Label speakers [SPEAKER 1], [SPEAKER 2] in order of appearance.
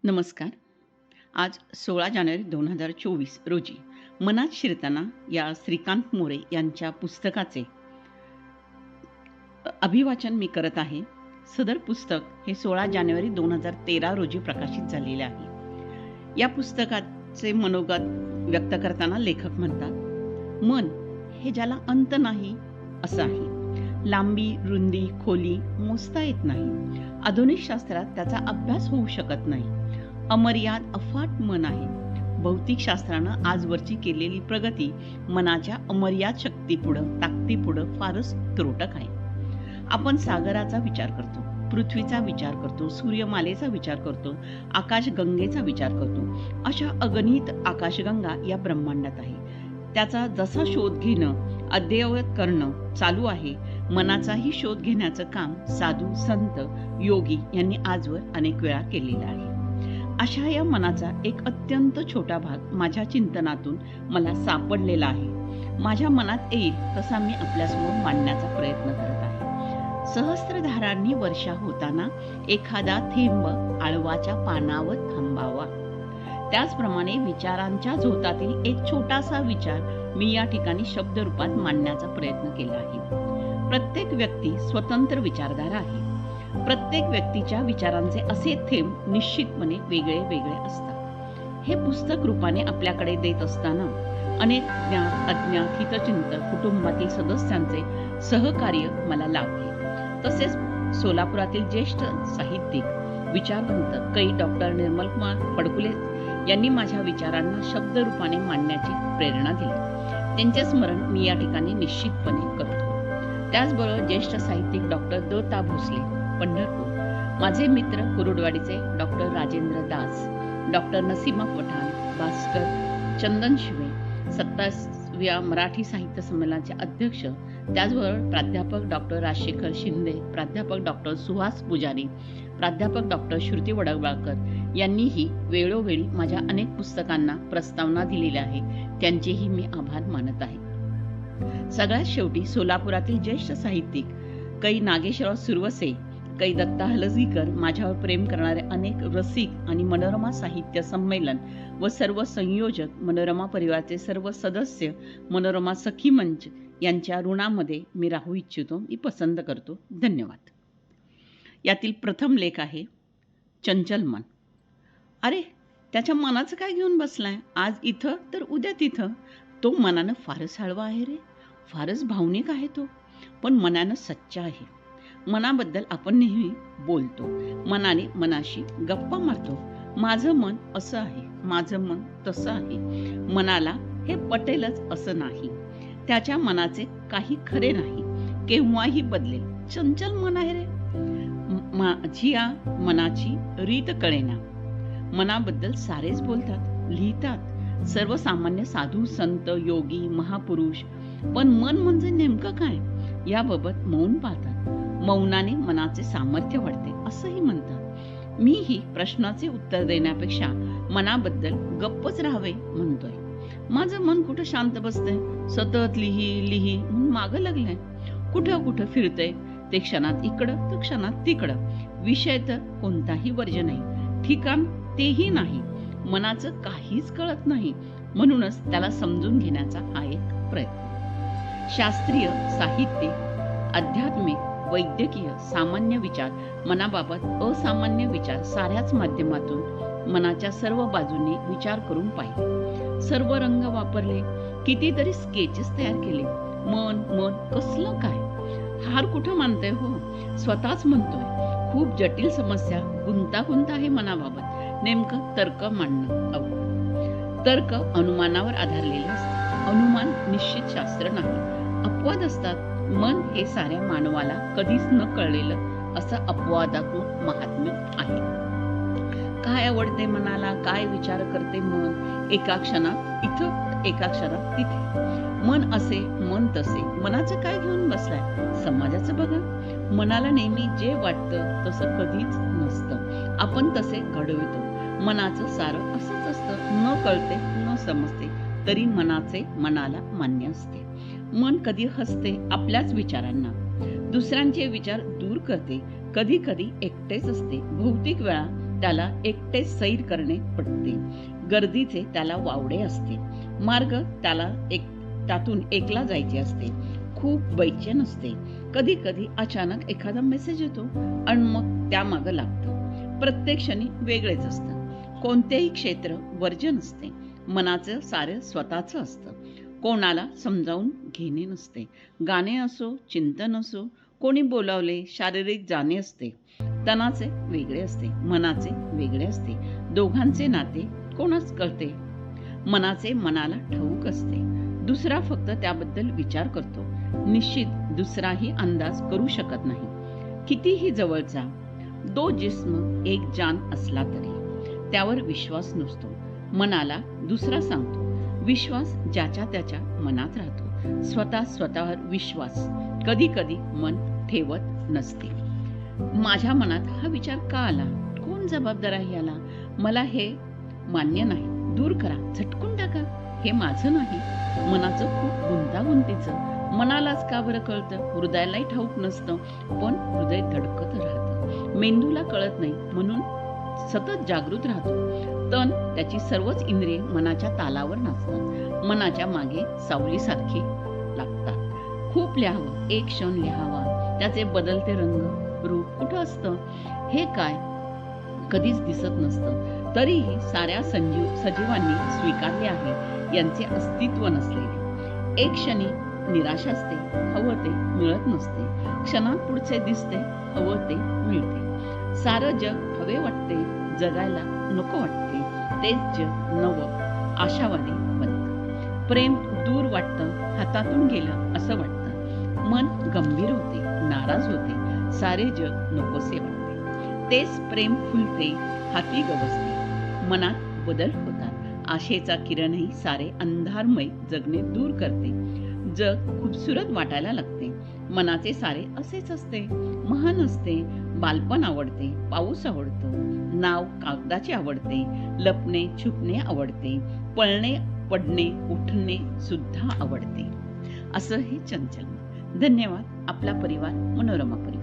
[SPEAKER 1] नमस्कार. आज 16 जानेवारी 2024 रोजी मनात शिरताना या श्रीकांत मोरे यांच्या पुस्तकाचे अभिवाचन मी करत आहे. सदर पुस्तक हे 16 जानेवारी 2013 रोजी प्रकाशित झालेले आहे. या पुस्तकाचे मनोगत व्यक्त करताना लेखक म्हणतात, मन हे ज्याला अंत नाही असं आहे. लांबी, रुंदी, खोली मोजता येत नाही. आधुनिक शास्त्रात त्याचा अभ्यास होऊ शकत नाही. अमर्याद अफाट मन आहे. भौतिक शास्त्रानं आजवरची केलेली प्रगती मनाच्या अमर्याद शक्तीपुढं, ताकदीपुढं फारच त्रोटक आहे. आपण सागराचा विचार करतो, पृथ्वीचा विचार करतो, सूर्यमालेचा विचार करतो, आकाशगंगेचा विचार करतो. अशा अगणित आकाशगंगा या ब्रह्मांडात आहे. त्याचा जसा शोध घेणं, अद्ययावत करणं चालू आहे, मनाचाही शोध घेण्याचं काम साधू, संत, योगी यांनी आजवर अनेक वेळा केलेलं आहे. अशा या मनाचा एक अत्यंत छोटा भाग माझ्या चिंतनातून मला सापडलेला आहे. माझ्या मनात येईल तसा मी आपल्यासमोर मांडण्याचा प्रयत्न करत आहे. सहस्त्रधारांनी वर्षा होताना एखादा थेंब आळवाच्या पानावर थांबावा, त्याचप्रमाणे विचारांच्या झोतातील एक छोटासा विचार मी या ठिकाणी शब्दरूपात मांडण्याचा प्रयत्न केला आहे. प्रत्येक व्यक्ती स्वतंत्र विचारधारा आहे. प्रत्येक व्यक्तीच्या विचारांचे असे थेंब निश्चितपणे वेगळे वेगळे असतात. हे पुस्तक रूपाने आपल्याकडे देत असताना अनेक ज्ञात, अज्ञात, हितचिंतक, कुटुंबातील सदस्यांचे सहकार्य मला लाभले. तसेच सोलापुरातील ज्येष्ठ साहित्यिक, विचारवंत कै डॉक्टर निर्मलकुमार फडकुले यांनी माझ्या विचारांना शब्दरूपाने मांडण्याची प्रेरणा दिली. त्यांचे स्मरण मी या ठिकाणी निश्चितपणे करतो. त्याचबरोबर ज्येष्ठ साहित्यिक डॉक्टर द ता भोसले, पंढरपूर, माझे मित्र कुरुडवाडीचे डॉक्टर राजेंद्र दास, डॉक्टर नसीमा पठाण, भास्कर चंदन शिवे, 27व्या मराठी साहित्य संमेलनाचे अध्यक्ष, त्याचबरोबर प्राध्यापक डॉक्टर राजशेखर शिंदे, प्राध्यापक डॉक्टर सुहास पुजारी, प्राध्यापक डॉक्टर श्रुती वडगावकर यांनीही वेळोवेळी माझ्या अनेक पुस्तकांना प्रस्तावना दिलेल्या आहे. त्यांचेही मी आभार मानत आहे. सगळ्यात शेवटी सोलापुरातील ज्येष्ठ साहित्यिक कै नागेशराव सुरवसे, कै दत्ता हलसगीकर, माझ्यावर प्रेम करणारे अनेक रसिक आणि मनोरमा साहित्य संमेलन व सर्व संयोजक, मनोरमा परिवाराचे सर्व सदस्य, मनोरमा सखी मंच यांच्या ऋणामध्ये मी राहू इच्छितो, मी पसंत करतो. धन्यवाद. यातील प्रथम लेख आहे चंचल मन. अरे, त्याच्या मनाचं काय घेऊन बसलाय? आज इथं तर उद्या तिथं. तो मनानं फारच हळवा आहे रे, फारच भावनिक आहे तो, पण मनानं सच्चा आहे. मनाबद्दल आपण नेहमी बोलतो, मनाने मनाशी गप्पा मारतो. माझं मन असं आहे, माझं मन तसं आहे. मनाला हे पटेलच असं नाही. त्याच्या मनाचे काही खरे नाही, केव्हाही बदलेल. चंचल मन आहे रे. माझी या मनाची रीत कळेना. मनाबद्दल सारेच बोलतात, लिहितात, सर्वसामान्य साधू, संत, योगी, महापुरुष, पण मन म्हणजे नेमकं काय याबाबत मौन पाहतात. मौनाने मनाचे सामर्थ्य वाढते असंही म्हणतात. मीही प्रश्नाचे उत्तर देण्यापेक्षा मनाबद्दल गप्पच राहावे म्हणतोय. माझं मन कुठं शांत बसतंय, सतत लिही लिही म्हणून मागं लागलंय. कुठं कुठं फिरतंय, ते क्षणात इकडं तर क्षणात तिकडं. विषय तर कोणताही वर्ज नाही, ठिकाण तेही नाही. मनाचं काहीच कळत नाही. म्हणूनच त्याला समजून घेण्याचा हा एक प्रयत्न. शास्त्रीय, साहित्यिक, आध्यात्मिक, वैद्यकीय, सामान्य विचार, मनाबाबत असामान्य विचार, साऱ्याच माध्यमातून मनाच्या सर्व बाजूंनी विचार करून पाहिले. सर्व रंग वापरले, कितीतरी स्केचेस तयार केले. मन मन कसलं काय? हार कुठं मानतंय हो? स्वतःच म्हणतोय. खूप जटिल समस्या, गुंतागुंत आहे मनाबाबत. नेमकं तर्क मांडणं अवघड. तर्क अनुमानावर आधारलेले असते. अनुमान निश्चित शास्त्र नाही, अपवाद असतात. मन हे साऱ्या मानवाला कधीच न कळलेलं असं अपवादात्मक महात्म्य आहे. काय आवडते मनाला, काय विचार करते मन, एका क्षणात इथं, एका क्षणात तिथे. मन असे, मन तसे. मनाचं काय घेऊन बसलाय? समाजाचं बघा. मनाला नेहमी जे वाटतं तसं कधीच नसतं. आपण तसे घडवितो. मनाचं सारं असंच असतं. न कळते, न समजते, तरी मनाचे मनाला मान्य असते. मन कधी हसते आपल्याच विचारांना, दुसऱ्यांचे विचार दूर करते, कधी कधी एकटेच असते. बहुतेक वेळा त्याला एकटे सैर करणे पडते. गर्दीचे त्याला वावडे असते. मार्ग त्याला त्यातून एकला जायचे असते. खूप बैचेन असते. कधी कधी अचानक एखादा मेसेज येतो आणि मग त्यामागं लागतं. प्रत्येक क्षणी वेगळेच असतं. कोणतेही क्षेत्र वर्ज्य नसते. मनाचं सारं स्वतःचं असतं. कोणाला समजावून घेणे नसते. गाणे असो, चिंतन असो, कोणी बोलावले, शारीरिक जाणे असते. तनाचे वेगळे असते, मनाचे वेगळे असते. दोघांचे नाते कोणास कळते? मनाचे मनाला ठाऊक असते. दुसरा फक्त त्याबद्दल विचार करतो. निश्चित दुसराही अंदाज करू शकत नाही. कितीही जवळचा दो जिस्म एक जान असला तरी त्यावर विश्वास नसतो. मनाला दुसरा सांगतो. विश्वास ज्याच्या त्याच्या मनात राहतो. स्वतःवर विश्वास कधी कधी मन ठेवत नसते. माझ्या मनात हा विचार का आला? कोण जबाबदार आहे याला? मला हे मान्य नाही. दूर करा, झटकून टाका. हे माझं नाही. मनाचं खूप गुंतागुंतीचं. मनालाच का बरं कळतं? हृदयालाही ठाऊक नसतं, पण हृदय धडकत राहतं. मेंदूला कळत नाही, म्हणून सतत जागृत राहतो. तन त्याची सर्वच इंद्रिये मनाच्या तालावर नाचतात. मनाच्या मागे सावलीसारखी लागतात. खूप लिहावं, एक क्षण लिहावा. त्याचे बदलते रंग, रूप कुठं असतं? हे काय कधीच दिसत नसतं. तरीही साऱ्या सजीवांनी स्वीकारले आहे यांचे अस्तित्व नसलेले. एक क्षणी निराशा असते, हवं ते मिळत नसते. क्षणात पुढचे दिसते, हवं ते मिळते. सारं जग हवे वाटते, जगायला नको वाटते. तेच जग नवं आशावादी बनतं. प्रेम दूर वाटतं, हातातून गेलं असं वाटतं. मन गंभीर होते, नाराज होते. सारे जग नकोसे वाटते. तेच प्रेम फुलते, हाती गवसते. मनात बदल होतात. आशेचा किरणही सारे अंधारमय जगणे दूर करते. जग खूपसुरत वाटायला लागते. मनाचे सारे असेच असते. महान असते. बालपण आवडते, पाऊस आवडतो, नाव कागदाचे आवडते, लपणे छुपणे आवडते, पळणे पडणे उठणे सुद्धा आवडते. असं हे चंचल. धन्यवाद. आपला परिवार, मनोरमा परिवार.